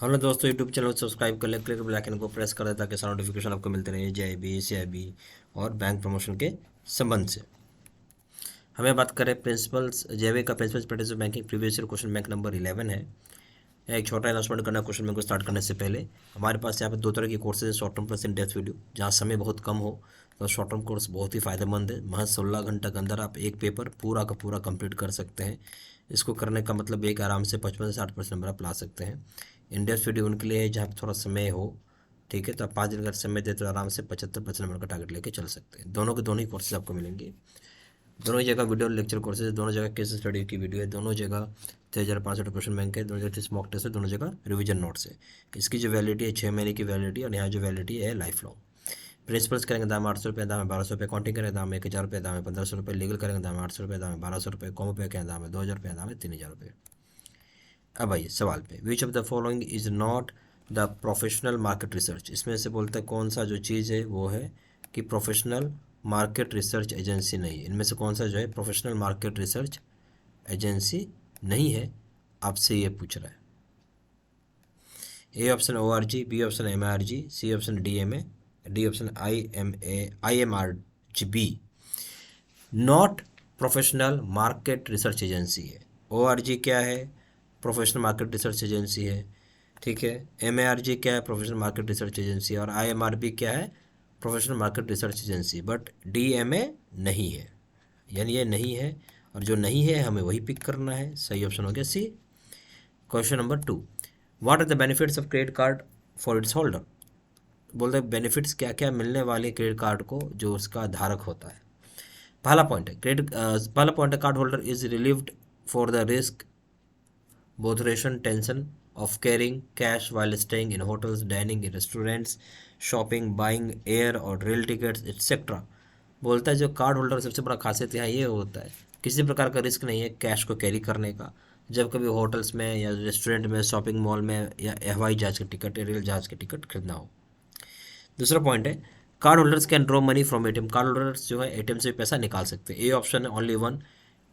Hello दोस्तों, YouTube channel को subscribe कर ले, क्लिक बेल आइकन को प्रेस कर दे ताकि सारा नोटिफिकेशन आपको मिलते रहे जेआईबी, सीआईबी और बैंक प्रमोशन के संबंध से। हमें बात करें प्रिंसिपल्स जेआईबी का principles practice of banking previous year question bank number 11 है। एक छोटा अनाउंसमेंट करना क्वेश्चन बैंक को स्टार्ट करने से पहले। हमारे पास यहाँ पे दो तरह की कोर्सेज है, short term plus in depth video. जहाँ समय बहुत कम हो तो शॉर्ट टर्म कोर्स बहुत ही फायदेमंद है। महज 16 घंटा के अंदर आप एक पेपर पूरा का पूरा कंप्लीट कर सकते हैं। इसको करने का मतलब एक आराम से 55 से 60% नंबर आप ला सकते हैं। इन डेप्थ वीडियो उनके लिए है जहाँ पे थोड़ा समय हो, ठीक है। तो आप 5 दिन का समय दे तो आराम से 75% नंबर का टारगेट लेके चल सकते हैं। दोनों के दोनों ही कोर्सेज आपको मिलेंगे। दोनों ही जगह वीडियो लेक्चर कोर्सेज, दोनों जगह केस स्टडी की वीडियो है, दोनों जगह 6500 क्वेश्चन बैंक है, दोनों जगह 30 मॉक टेस्ट है, दोनों जगह रिवीजन नोट्स है। इसकी जो वैलिडिटी है 6 महीने की वैलिडिटी, और यहाँ जो वैलिडिटी है लाइफ लॉन्ग। प्रिंसिपल्स करेंगे दाम 800 रुपये, दाम है 1200 रुपये, काउंटिंग करेंगे दाम है 1000 रुपये, दाम है 1500 रुपये, लीगल करेंगे दाम है 800 रुपये, दाम है 1200 रुपये, कॉमो पे करेंगे दाम है 2000 रुपये, दाम है 3000 रुपये। अब आइए सवाल पे, which of the following is not the professional market research. इसमें से बोलते हैं कौन सा जो चीज़ है वो है कि प्रोफेशनल मार्केट रिसर्च एजेंसी नहीं है। इनमें से कौन सा जो है प्रोफेशनल मार्केट रिसर्च एजेंसी नहीं है, आपसे ये पूछ रहा है। A option ORG, B option MIRG, C option DMA, D option IMRGB। Not professional market research agency है। ORG क्या है? प्रोफेशनल मार्केट रिसर्च एजेंसी है, ठीक है। MIRG क्या है? प्रोफेशनल मार्केट रिसर्च एजेंसी है। और IMRB क्या है? Professional market research agency. But DMA नहीं है, यानी ये नहीं है, और जो नहीं है हमें वही पिक करना है। सही ऑप्शन हो गया C. Question number 2, what are the benefits of credit card for its holder. बोलते हैं बेनिफिट्स क्या क्या मिलने वाले क्रेडिट कार्ड को जो उसका धारक होता है। पहला पॉइंट है पहला पॉइंट है card holder is relieved for the risk botheration tension of carrying cash while staying in hotels, dining in restaurants, shopping, buying air और रेल टिकट्स एक्सेट्रा। बोलता है जो कार्ड होल्डर सबसे बड़ा खासियत यहाँ ये होता है, किसी प्रकार का रिस्क नहीं है कैश को कैरी करने का, जब कभी होटल्स में या रेस्टोरेंट में, शॉपिंग मॉल में, या हवाई जहाज़ की टिकट या रेल जहाज़ की टिकट खरीदना हो। दूसरा पॉइंट है card holders can draw money from ATM. Card holders जो है एटीएम से पैसा निकाल सकते हैं। ए ऑप्शन है ओनली 1,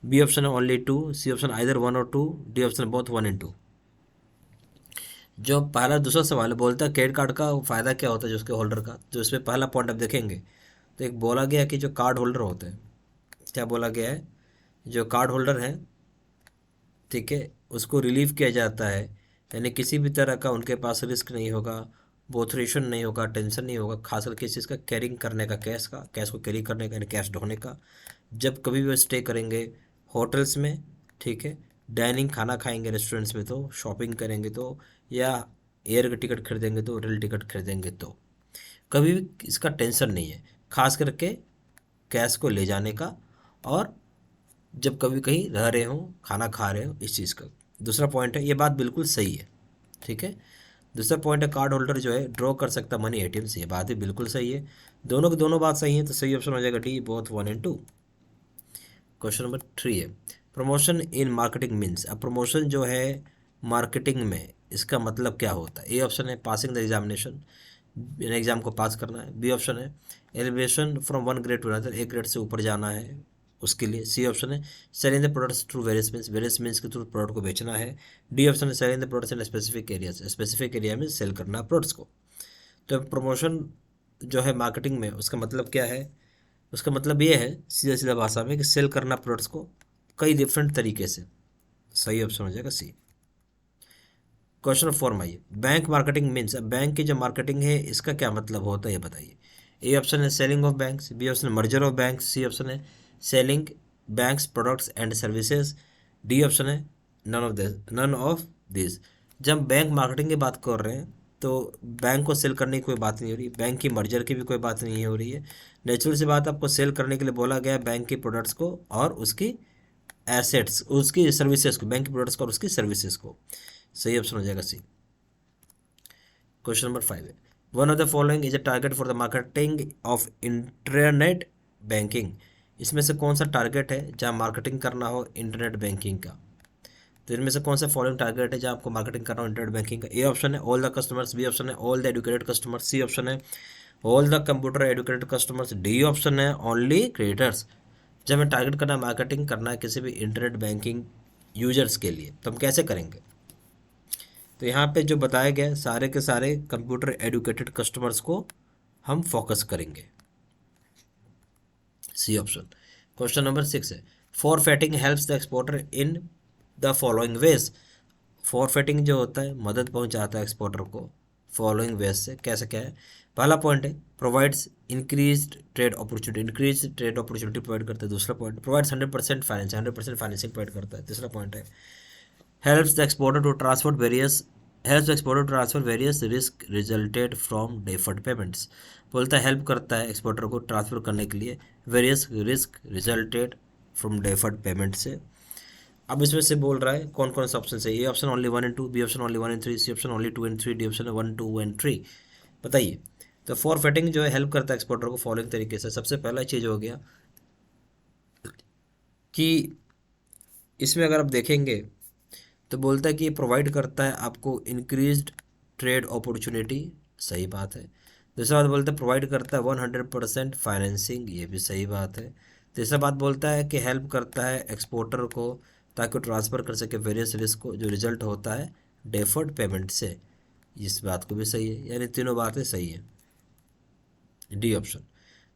बी ऑप्शन है ओनली 2, सी ऑप्शन आइदर 1 और 2, डी ऑप्शन बोथ 1 and 2। जो पहला दूसरा सवाल है बोलता है क्रेडिट कार्ड का फ़ायदा क्या होता है जो उसके होल्डर का। जो इसमें पहला पॉइंट आप देखेंगे तो एक बोला गया कि जो कार्ड होल्डर होते हैं, क्या बोला गया है, जो कार्ड होल्डर हैं, ठीक है, उसको रिलीव किया जाता है। यानी किसी भी तरह का उनके पास रिस्क नहीं होगा, बोथरेशन नहीं होगा, टेंशन नहीं होगा, खासकर किसी चीज़ का कैरिंग करने का, कैश को कैरी करने का, यानी कैश ढोने का। जब कभी भी वो स्टे करेंगे होटल्स में, ठीक है, डाइनिंग खाना खाएंगे रेस्टोरेंट्स में तो, शॉपिंग करेंगे तो, या एयर का टिकट खरीदेंगे तो, रेल टिकट खरीदेंगे तो, कभी भी इसका टेंशन नहीं है, खास करके कैश को ले जाने का, और जब कभी कहीं रह रहे हो, खाना खा रहे हो, इस चीज़ का। दूसरा पॉइंट है, ये बात बिल्कुल सही है, ठीक है। दूसरा पॉइंट है कार्ड होल्डर जो है ड्रॉ कर सकता मनी एटीएम से, ये बात भी बिल्कुल सही है। दोनों की दोनों बात सही है, तो सही ऑप्शन हो जाएगा D, both 1 and 2। Question number 3 है प्रमोशन इन मार्केटिंग मीन्स। अब प्रमोशन जो है मार्केटिंग में, इसका मतलब क्या होता है। ए ऑप्शन है पासिंग द एग्जामिनेशन, एग्जाम को पास करना है। बी ऑप्शन है elevation from one grade two another, एक ग्रेड से ऊपर जाना है उसके लिए। सी ऑप्शन है selling the products through various means के थ्रू प्रोडक्ट को बेचना है। डी ऑप्शन है selling the products in specific areas, specific area में सेल करना प्रोडक्ट्स को। तो प्रमोशन जो है मार्केटिंग में, उसका मतलब क्या है, उसका मतलब ये है सीधा सीधा भाषा में कि सेल करना प्रोडक्ट्स को कई डिफरेंट तरीके से। सही ऑप्शन हो जाएगा सी। क्वेश्चन 4 में आइए, बैंक मार्केटिंग मीन्स। अब बैंक की जो मार्केटिंग है इसका क्या मतलब होता है ये बताइए। ए ऑप्शन है selling of banks, B option है merger of banks, C option है selling banks products and services, D option है नन ऑफ दिस। जब बैंक मार्केटिंग की बात कर रहे हैं तो बैंक को सेल करने की कोई बात नहीं हो रही, बैंक की मर्जर की भी कोई बात नहीं हो रही है। नेचुरल सी बात, आपको सेल करने के लिए बोला गया है बैंक की प्रोडक्ट्स को और उसकी एसेट्स, उसकी सर्विसेज को, बैंक की प्रोडक्ट्स को और उसकी सर्विसेज को। सही ऑप्शन हो जाएगा सी। क्वेश्चन नंबर 5 है one of the following is a target for the marketing of internet banking. इसमें से कौन सा टारगेट है जहाँ मार्केटिंग करना हो इंटरनेट बैंकिंग का। तो इनमें से कौन सा फॉलोइंग टारगेट है जहाँ आपको मार्केटिंग करना हो इंटरनेट बैंकिंग का। ए ऑप्शन है all the customers, B option है all the educated customers, C option है all the computer educated customers, D option है ओनली क्रिएटर्स। जब हमें टारगेट करना है, मार्केटिंग करना है किसी भी इंटरनेट बैंकिंग यूजर्स के लिए, तो हम कैसे करेंगे। तो यहाँ पे जो बताया गया सारे के सारे कंप्यूटर एडुकेटेड कस्टमर्स को हम फोकस करेंगे, सी ऑप्शन। क्वेश्चन नंबर 6 है, forfaiting helps the exporter in the following ways. Forfaiting जो होता है मदद पहुंचाता है एक्सपोर्टर को फॉलोइंग वेज से, कैसे क्या है। पहला पॉइंट है provides increase trade opportunity, increase trade opportunity provide करता है। दूसरा point provides 100% finance, 100% financing provide करता है। तीसरा पॉइंट है helps the exporter to transfer various helps the exporter to transfer various risk resulted from deferred payments। बोलता है help करता है एक्सपोर्टर को ट्रांसफर करने के लिए various risk resulted from deferred payment से। अब इसमें से बोल रहा है कौन कौन सा ऑप्शन है। A option only 1 and 2, B option only 1 and 3, C option only 2 and 3, D option 1 2 and 3। बताइए। तो फॉरफेटिंग जो है हेल्प करता है एक्सपोर्टर को फॉलोइंग तरीके से। सबसे पहला चीज़ हो गया कि इसमें अगर आप देखेंगे तो बोलता है कि ये प्रोवाइड करता है आपको इंक्रीज्ड ट्रेड अपॉर्चुनिटी, सही बात है। दूसरा बात बोलता है प्रोवाइड करता है 100% फाइनेंसिंग, ये भी सही बात है। तीसरा बात बोलता है कि हेल्प करता है एक्सपोर्टर को ताकि वो ट्रांसफ़र कर सके वेरियस रिस्क को जो रिजल्ट होता है डेफर्ड पेमेंट से, इस बात को भी सही है, यानी तीनों बातें सही है, डी ऑप्शन।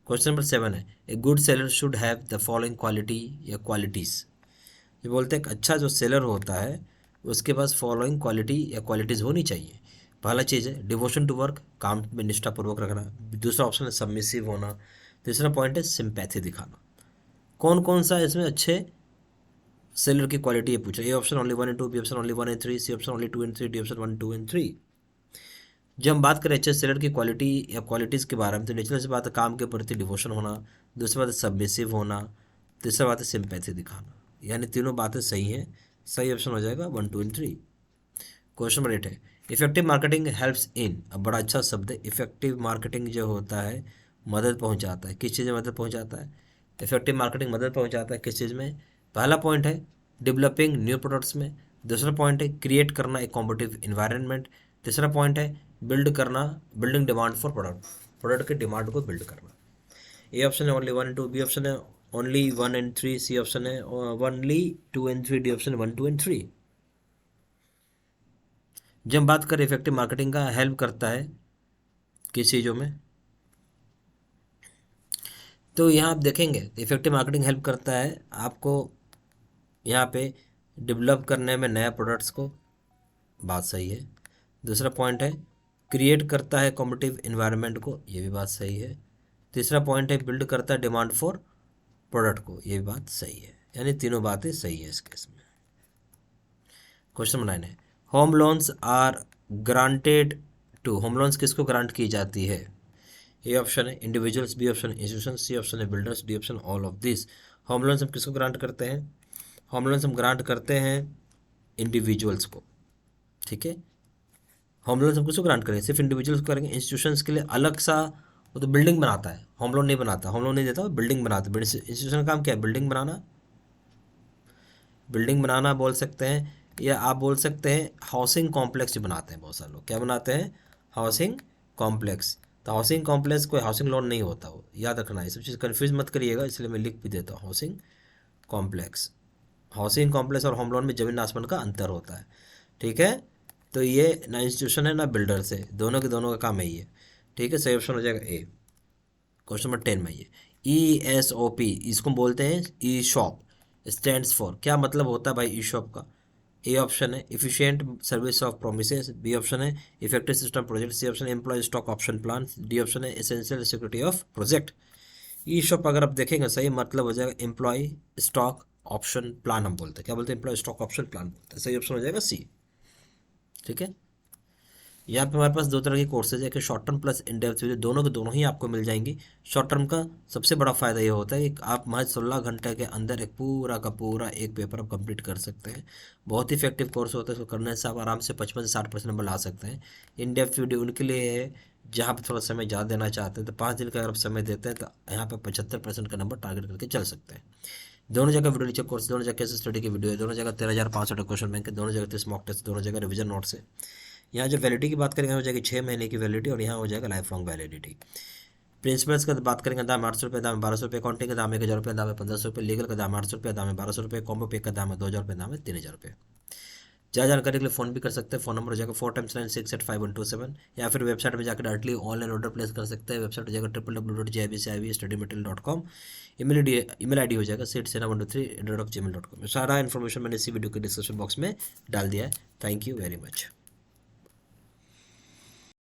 क्वेश्चन नंबर 7 है, a good seller should have the following quality या क्वालिटीज़। ये बोलते हैं एक अच्छा जो सेलर होता है उसके पास फॉलोइंग क्वालिटी या क्वालिटीज़ होनी चाहिए। पहला चीज़ है डिवोशन टू वर्क, काम में निष्ठापूर्वक रखना। दूसरा ऑप्शन है सबमिसिव होना। तीसरा पॉइंट है सिंपैथी दिखाना। कौन कौन सा इसमें अच्छे सेलर की क्वालिटी है पूछा। A option only 1 and 2, B option only 1 and 3, C option only 2 and 3, D option 1 2 and 3। जब हम बात करें अच्छे सेलर की क्वालिटी या क्वालिटीज़ के बारे में तो नेचुरल सी बात है काम के प्रति डिवोशन होना, दूसरी बात है सबमिसिव होना, तीसरा बात है सिंपैथी दिखाना, यानी तीनों बातें सही हैं। सही ऑप्शन हो जाएगा 1 2 एंड 3। क्वेश्चन नंबर 8 है इफेक्टिव मार्केटिंग हेल्प्स इन। अब बड़ा अच्छा शब्द है इफेक्टिव मार्केटिंग जो होता है मदद पहुंचाता है। किस चीज़ में मदद पहुंचाता है? इफेक्टिव मार्केटिंग मदद पहुंचाता है किस चीज़ में? पहला पॉइंट है डेवलपिंग न्यू प्रोडक्ट्स में। दूसरा पॉइंट है क्रिएट करना एक कॉम्पिटिटिव इन्वायरमेंट। तीसरा पॉइंट है बिल्ड करना, building demand for product, product की डिमांड को बिल्ड करना। ए ऑप्शन है ओनली 1 एंड 2, बी ऑप्शन है ओनली 1 एंड 3, सी ऑप्शन है only 2 and 3, D option 1 2 and 3। जब हम बात करें इफेक्टिव मार्केटिंग का हेल्प करता है किस चीज़ों में, तो यहाँ आप देखेंगे इफेक्टिव मार्केटिंग हेल्प करता है आपको यहाँ पे डेवलप करने में नया प्रोडक्ट्स को, बात सही है। दूसरा पॉइंट है क्रिएट करता है कॉम्पिटिटिव इन्वायरमेंट को, ये भी बात सही है। तीसरा पॉइंट है बिल्ड करता है डिमांड फॉर प्रोडक्ट को, ये भी बात सही है, यानी तीनों बातें सही है इस केस में। क्वेश्चन नंबर 9 है home loans are granted to. Home loans किसको ग्रांट की जाती है? ए ऑप्शन है individuals, B option institution, C option है builders, D option all of this. Home loans हम किसको ग्रांट करते हैं? होम लोन्स हम ग्रांट करते हैं इंडिविजुअल्स को, ठीक है। होम लोन हम किसको ग्रांट करेंगे? सिर्फ इंडिविजुअल्स को करेंगे। इंस्टीट्यूशंस के लिए अलग सा वो तो बिल्डिंग बनाता है, होम लोन नहीं बनाता, होम लोन नहीं देता, वो बिल्डिंग बनाता है। इंस्टीट्यूशन का काम क्या है? बिल्डिंग बनाना, बिल्डिंग बनाना बोल सकते हैं, या आप बोल सकते हैं हाउसिंग कॉम्प्लेक्स जो बनाते हैं बहुत सारे लोग, क्या बनाते हैं? Housing complex. तो हाउसिंग कॉम्प्लेक्स कोई हाउसिंग लोन नहीं होता, वो याद रखना है, ये सब चीज़ कन्फ्यूज मत करिएगा, इसलिए मैं लिख भी देता हूँ हाउसिंग कॉम्प्लेक्स। हाउसिंग कॉम्प्लेक्स और होम लोन में ज़मीन आसमान का अंतर होता है, ठीक है। तो ये ना इंस्टीट्यूशन है ना बिल्डर्स है, दोनों के दोनों का काम है ये, ठीक है। सही ऑप्शन हो जाएगा ए। क्वेश्चन नंबर 10 में ये ESOP इसको बोलते हैं ई शॉप, स्टैंड्स फॉर, क्या मतलब होता है भाई ई शॉप का? ए ऑप्शन है efficient service of promises, B option है effective system project, C option है employ stock option plan, D option है essential security of project. E shop अगर आप देखेंगे सही मतलब हो जाएगा एम्प्लॉय स्टॉक ऑप्शन प्लान, हम बोलते हैं, क्या बोलते हैं? एम्प्लॉय स्टॉक ऑप्शन प्लान बोलते हैं। सही ऑप्शन हो जाएगा सी, ठीक है। यहाँ पे हमारे पास दो तरह के कोर्सेज है कि short term plus in depth video, दोनों के दोनों ही आपको मिल जाएंगी। शॉर्ट टर्म का सबसे बड़ा फ़ायदा ये होता है कि आप महज 16 घंटे के अंदर एक पूरा का पूरा एक पेपर आप कंप्लीट कर सकते हैं। बहुत ही इफेक्टिव कोर्स होता है, इसको करने से आप आराम से 55 से 60% नंबर ला सकते हैं। इन डेप्थ वीडियो उनके लिए है जहाँ पर थोड़ा समय ज़्यादा देना चाहते हैं, तो 5 दिन का अगर आप समय देते हैं तो यहाँ पर 75% का नंबर टारगेट करके चल सकते हैं। दोनों जगह वीडियो नीचे कोर्स, दोनों जगह केस स्टडी की वीडियो है, दोनों जगह 13,500 क्वेश्चन बैंक है, दोनों जगह 30 मॉक टेस्ट, दोनों जगह रिविजन नोट्स है। यहाँ जो वैलिडिटी की बात करेंगे हो जाएगी 6 महीने की वैलिडिटी, और यहाँ हो जाएगा लाइफ लॉन्ग वैलिडिटी। प्रिंसिपल्स का बात करेंगे दाम 800 रुपये, दाम 1200 रुपये, अकाउंटिंग का दाम 1000 रुपये, दाम है 1500 रुपये, लीगल का दाम 800 रुपये, दाम है 1200 रुपये, कॉम्बो पे का दाम है 2000 रुपये, दाम है 3000 रुपये। ज़्यादा जानकारी के लिए फ़ोन भी कर सकते हैं। फ़ोन नंबर हो जाएगा 4x9685 या फिर वेबसाइट में जाकर डायरेक्टली ऑनलाइन ऑर्डर प्लेस कर सकते हैं। वेबसाइट हो जाएगा www.jibciv-studymaterial.com। ईमेल आईडी हो जाएगा seedsena123@gmail.com। सारा इन्फॉर्मेशन मैंने इसी वीडियो के डिस्क्रिप्शन बॉक्स में डाल दिया है। Thank you very much.